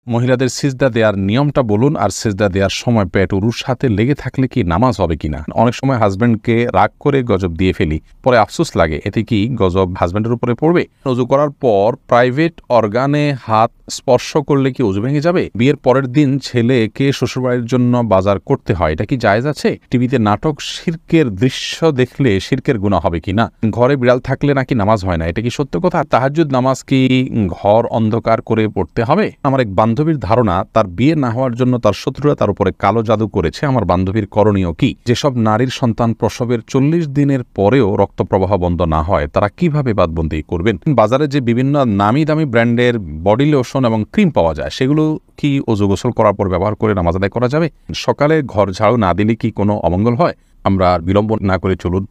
মহিলাদের সিজদা দেওয়ার নিয়মটা বলুন, আর সিজদা দেওয়ার সময় পেট উরুর সাথে লেগে থাকলে কি নামাজ হবে কিনা। অনেক সময় হাজব্যান্ডকে রাগ করে গজব দিয়ে ফেলি, পরে আফসোস লাগে, এতে কি গজব হাজব্যান্ডের উপরে পড়বে? ওযু করার পর প্রাইভেট অর্গানে হাত স্পর্শ করলে কি ওযু ভেঙে যাবে? বিয়ের পরের দিন ছেলেকে শ্বশুরবাড়ির জন্য বাজার করতে হয়, এটা কি জায়েজ আছে? টিভিতে নাটক শিরকের দৃশ্য দেখলে শিরকের গুনাহ হবে কিনা? ঘরে বিড়াল থাকলে নাকি নামাজ হয় না, এটা কি সত্য কথা? তাহাজ্জুদ নামাজ কি ঘর অন্ধকার করে পড়তে হবে? আমার এক বান্ধবীর ধারণা, তার বিয়ে না হওয়ার জন্য তার শত্রুরা তার উপরে কালো জাদু করেছে। আমার বান্ধবীর করণীয় কি? যেসব নারীর সন্তান প্রসবের 40 দিনের পরেও রক্ত প্রবাহ বন্ধ না হয়, তারা কিভাবে বাদবন্দি করবেন? বাজারে যে বিভিন্ন নামি দামি ব্র্যান্ডের বডি লোশন এবং ক্রিম পাওয়া যায়, সেগুলো কি ওযু গোসল করার পর ব্যবহার করে নামাজ আদায় করা যাবে? সকালে ঘর ঝাড়ু না দিলে কি কোনো অমঙ্গল হয়? আমরা বিলম্ব না করে চলুন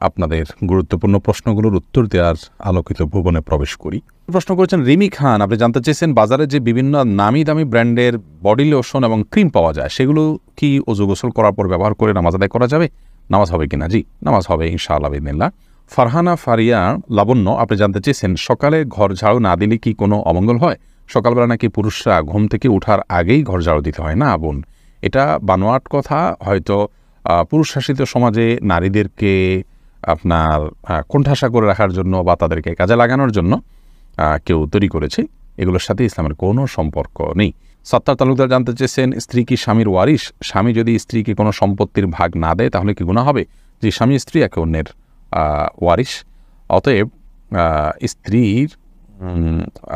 আপনাদের গুরুত্বপূর্ণ প্রশ্নগুলোর উত্তর দেওয়ার আলোকিত ভুবনে প্রবেশ করি। প্রশ্ন করেছেন রিমি খান, আপনি জানতে চেয়েছেন বাজারে যে বিভিন্ন নামি দামি ব্র্যান্ডের বডি লোশন এবং ক্রিম পাওয়া যায়, সেগুলো কি ওযু গোসল করার পর ব্যবহার করে নামাজ আদায় করা যাবে? নামাজ হবে কিনা? জি, নামাজ হবে ইনশাআল্লাহ বিদিনিল্লাহ। ফারহানা ফারিয়া লাবণ্য, আপনি জানতে চেয়েছেন সকালে ঘর ঝাড়ু না দিলে কি কোনো অমঙ্গল হয়? সকালবেলা নাকি পুরুষরা ঘুম থেকে ওঠার আগেই ঘর ঝাড়ু দিতে হয়? না বোন, এটা বানোয়াট কথা। হয়তো পুরুষ শাসিত সমাজে নারীদেরকে আপনার কোণঠাসা করে রাখার জন্য বা তাদেরকে কাজে লাগানোর জন্য কেউ তৈরি করেছে। এগুলোর সাথে ইসলামের কোনো সম্পর্ক নেই। সত্তার তালুকদার জানতে চেয়েছেন স্ত্রী কি স্বামীর ওয়ারিশ? স্বামী যদি স্ত্রীকে কোনো সম্পত্তির ভাগ না দেয় তাহলে কি গুনাহ হবে? যে স্বামী স্ত্রী একে অন্যের ওয়ারিশ, অতএব স্ত্রীর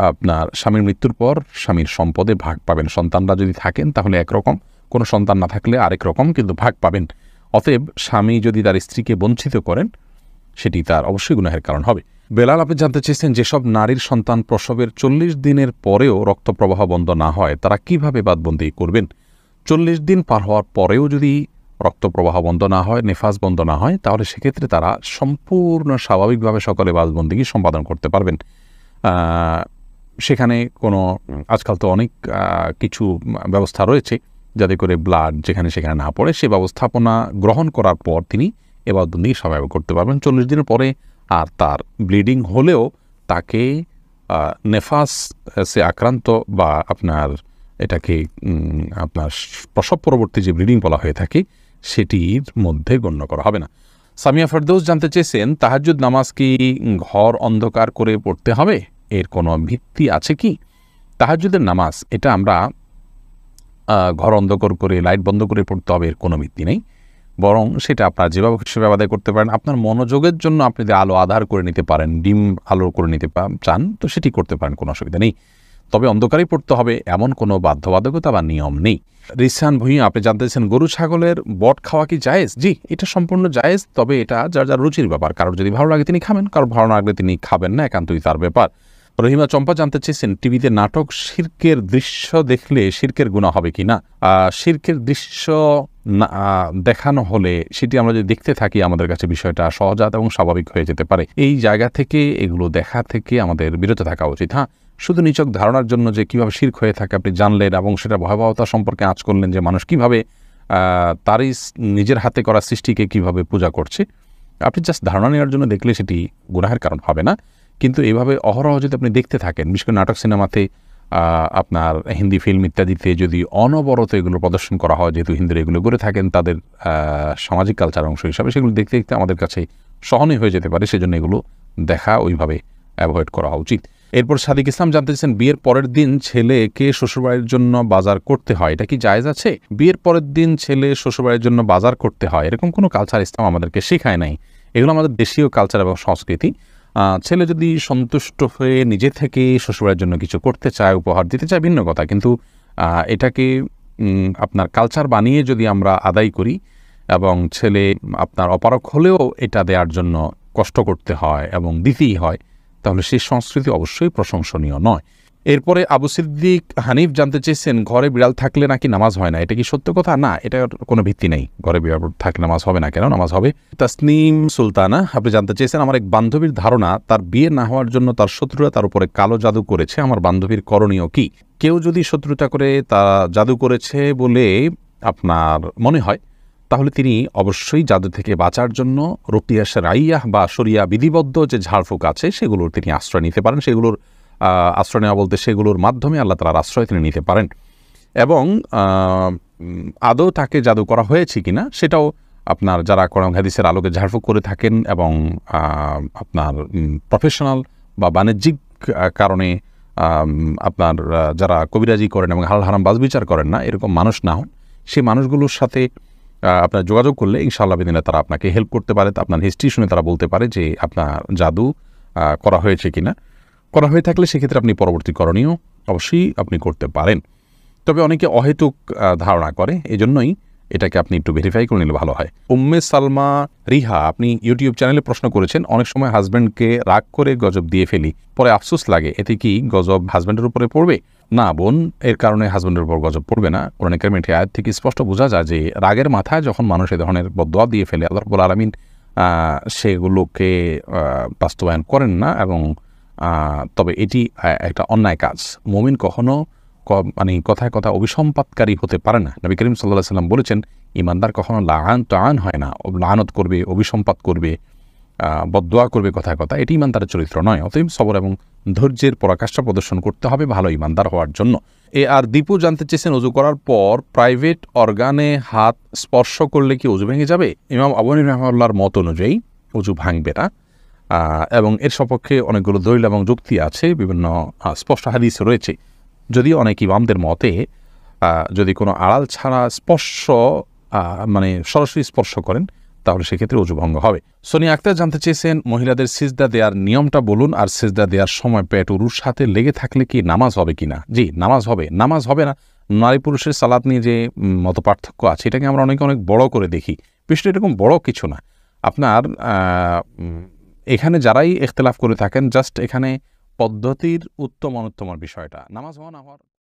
আপনার স্বামীর মৃত্যুর পর স্বামীর সম্পদে ভাগ পাবেন। সন্তানরা যদি থাকেন তাহলে একরকম, কোনো সন্তান না থাকলে আরেক রকম, কিন্তু ভাগ পাবেন। অতএব স্বামী যদি তার স্ত্রীকে বঞ্চিত করেন, সেটি তার অবশ্যই গুনাহের কারণ হবে। বেলাল, আপনি জানতে চেয়েছেন যেসব নারীর সন্তান প্রসবের 40 দিনের পরেও রক্ত প্রবাহ বন্ধ না হয়, তারা কিভাবে বাদবন্দি করবেন? 40 দিন পার হওয়ার পরেও যদি রক্ত প্রবাহ বন্ধ না হয়, নেফাস বন্ধ না হয়, তাহলে সেক্ষেত্রে তারা সম্পূর্ণ স্বাভাবিকভাবে সকলে বাদবন্দিগি সম্পাদন করতে পারবেন। সেখানে কোনো, আজকাল তো অনেক কিছু ব্যবস্থা রয়েছে যাতে করে ব্লাড যেখানে সেখানে না পড়ে, সে ব্যবস্থাপনা গ্রহণ করার পর তিনি এবাদবন্দি স্বাভাবিক করতে পারবেন। 40 দিনের পরে আর তার ব্লিডিং হলেও তাকে নেফাসে আক্রান্ত বা আপনার এটাকে আপনার প্রসব পরবর্তী যে ব্লিডিং বলা হয়ে থাকে, সেটির মধ্যে গণ্য করা হবে না। সামিয়া ফেরদৌস জানতে চেয়েছেন তাহাজ্জুদ নামাজ কি ঘর অন্ধকার করে পড়তে হবে? এর কোনো ভিত্তি আছে কি? তাহাজ্জুদের নামাজ এটা আমরা ঘর অন্ধকার করে লাইট বন্ধ করে পড়তে হবে, এর কোনো ভিত্তি নেই। বরং সেটা আপনার যেভাবে সেভাবে আদায় করতে পারেন। আপনার মনোযোগের জন্য আপনি যদি আলো আধার করে নিতে পারেন, ডিম আলো করে নিতে চান, তো সেটি করতে পারেন, কোনো অসুবিধা নেই। তবে অন্ধকারেই পড়তে হবে এমন কোনো বাধ্যবাধকতা বা নিয়ম নেই। রিসান ভুঁইয়া, আপনি জানতে চাচ্ছেন গরু ছাগলের বট খাওয়া কি জায়েজ? জি, এটা সম্পূর্ণ জায়েজ, তবে এটা যার যার রুচির ব্যাপার। কারোর যদি ভালো লাগে তিনি খাবেন, কারোর ভালো না লাগলে তিনি খাবেন না, একান্তই তার ব্যাপার। রহিমা চম্পা জানতে চেয়েছেন টিভিতে নাটক শিরকের দৃশ্য দেখলে শিরকের গুনাহ হবে কিনা? শিরকের দৃশ্য দেখানো হলে সেটি আমরা যদি দেখতে থাকি, আমাদের কাছে বিষয়টা সহজাত এবং স্বাভাবিক হয়ে যেতে পারে। এই জায়গা থেকে, এগুলো দেখা থেকে আমাদের বিরত থাকা উচিত। হ্যাঁ, শুধু নিছক ধারণার জন্য যে কীভাবে শিরক হয়ে থাকে আপনি জানলেন এবং সেটা ভয়াবহতা সম্পর্কে আঁচ করলেন, যে মানুষ কীভাবে তারই নিজের হাতে করা সৃষ্টিকে কীভাবে পূজা করছে, আপনি জাস্ট ধারণা নেওয়ার জন্য দেখলে সেটি গুনাহের কারণ হবে না। কিন্তু এইভাবে অহরহ যদি আপনি দেখতে থাকেন, বিশেষ করে নাটক সিনেমাতে, আপনার হিন্দি ফিল্ম ইত্যাদিতে যদি অনবরত এগুলো প্রদর্শন করা হয়, যেহেতু হিন্দিরা এগুলো করে থাকেন তাদের সামাজিক কালচার অংশ হিসাবে, সেগুলো দেখতে দেখতে আমাদের কাছে সহনীয় হয়ে যেতে পারে। সেজন্য এগুলো দেখা ওইভাবে অ্যাভয়েড করা উচিত। এরপর সাদিক ইসলাম জানতে চাচ্ছেন বিয়ের পরের দিন ছেলেকে শ্বশুরবাড়ির জন্য বাজার করতে হয়, এটা কি জায়েজ আছে? বিয়ের পরের দিন ছেলে শ্বশুরবাড়ির জন্য বাজার করতে হয়, এরকম কোনো কালচার ইসলাম আমাদেরকে শেখায় নাই। এগুলো আমাদের দেশীয় কালচার এবং সংস্কৃতি। ছেলে যদি সন্তুষ্ট হয়ে নিজে থেকে শ্বশুরবাড়ির জন্য কিছু করতে চায়, উপহার দিতে চায়, ভিন্ন কথা। কিন্তু এটাকে আপনার কালচার বানিয়ে যদি আমরা আদায় করি এবং ছেলে আপনার অপারক হলেও এটা দেওয়ার জন্য কষ্ট করতে হয় এবং দিতেই হয়, তাহলে সেই সংস্কৃতি অবশ্যই প্রশংসনীয় নয়। এরপরে আবু সিদ্দিক হানিফ জানতে চেয়েছেন ঘরে বিড়াল থাকলে নাকি নামাজ হয় না, এটা কি সত্য কথা? না, এটার কোনো ভিত্তি নেই। ঘরে বিড়াল থাকলে নামাজ হবে না কেন? নামাজ হবে। তাসনিম সুলতানা, আপনি জানতে চেয়েছেন আমার এক বান্ধবীর ধারণা, তার বিয়ে না হওয়ার জন্য তার শত্রুরা তার উপরে কালো জাদু করেছে। আমার বান্ধবীর করণীয় কি? কেউ যদি শত্রুতা করে তা জাদু করেছে বলে আপনার মনে হয়, তাহলে তিনি অবশ্যই জাদু থেকে বাঁচার জন্য রুকিয়া শারঈয়াহ বা শরিয়া বিধিবদ্ধ যে ঝাড়ফুঁক আছে সেগুলোর তিনি আশ্রয় নিতে পারেন। সেগুলোর আশ্রয় নেওয়া বলতে সেগুলোর মাধ্যমে আল্লাহ তাআলার আশ্রয় তিনি নিতে পারেন। এবং আদৌ তাকে জাদু করা হয়েছে কিনা সেটাও আপনার যারা কোরআন হাদিসের আলোকে ঝাড়ফুঁক করে থাকেন এবং আপনার প্রফেশনাল বা বাণিজ্যিক কারণে আপনার যারা কবিরাজি করেন এবং হালাল হারাম বাছবিচার করেন না, এরকম মানুষ না হন, সেই মানুষগুলোর সাথে আপনার যোগাযোগ করলে ইনশাআল্লাহ বিদিনে তারা আপনাকে হেল্প করতে পারে। আপনার হিস্ট্রি শুনে তারা বলতে পারে যে আপনার জাদু করা হয়েছে কিনা। করা হয়ে থাকলে সেক্ষেত্রে আপনি পরবর্তী করণীয় অবশ্যই আপনি করতে পারেন। তবে অনেকে অহেতুক ধারণা করে, এজন্যই এটাকে আপনি একটু ভেরিফাই করে নিলে ভালো হয়। উম্মে সালমা রিহা, আপনি ইউটিউব চ্যানেলে প্রশ্ন করেছেন, অনেক সময় হাজব্যান্ডকে রাগ করে গজব দিয়ে ফেলি, পরে আফসোস লাগে, এতে কি গজব হাজব্যান্ডের উপরে পড়বে? না বোন, এর কারণে হাজব্যান্ডের উপর গজব পড়বে না। কোরআন কারীমের আয়াত থেকে স্পষ্ট বোঝা যায় যে রাগের মাথায় যখন মানুষ এ ধরনের বদদোয়া দিয়ে ফেলে, আল্লাহ রাব্বুল আলামিন সেগুলোকে বাস্তবায়ন করেন না। এবং তবে এটি একটা অন্যায় কাজ। মুমিন কখনো মানে কথায় কথা অভিসম্পাতকারী হতে পারে না। নবী করিম সাল্লাল্লাহু আলাইহি ওয়াসাল্লাম বলেছেন, ইমানদার কখনো লাআন হয় না, লাআনত করবে, অভিসম্পাত করবে, বদদোয়া করবে কথায় কথা, এটি ইমানদারের চরিত্র নয়। অতএব সবর এবং ধৈর্যের পরাকাষ্ঠা প্রদর্শন করতে হবে ভালো ইমানদার হওয়ার জন্য। আর দীপু জানতে চেয়েছেন, ওযু করার পর প্রাইভেট অর্গানে হাত স্পর্শ করলে কি ওযু ভেঙে যাবে? ইমাম আবু হানিফা রাহিমাহুল্লাহর মত অনুযায়ী ওযু ভাঙবে না, এবং এর সপক্ষে অনেকগুলো দলিল এবং যুক্তি আছে, বিভিন্ন স্পষ্ট হাদিস রয়েছে। যদিও অনেক ইমামদের মতে যদি কোনো আড়াল ছাড়া স্পর্শ মানে সরাসরি স্পর্শ করেন তাহলে সেক্ষেত্রে ওযু ভঙ্গ হবে। সোনিয়া আক্তার জানতে চেয়েছেন, মহিলাদের সিজদা দেওয়ার নিয়মটা বলুন, আর সিজদা দেওয়ার সময় পেট উরুর সাথে লেগে থাকলে কি নামাজ হবে কিনা? জি, নামাজ হবে। নামাজ হবে না, নারী পুরুষের সালাত নিয়ে যে মত পার্থক্য আছে এটাকে আমরা অনেক বড় করে দেখি। বিষয়টা এরকম বড় কিছু না। আপনার এখানে যারাই ইখতিলাফ করে থাকেন, জাস্ট এখানে পদ্ধতির উত্তম অনুত্তমের বিষয়টা, নামাজ হওয়া না হওয়ার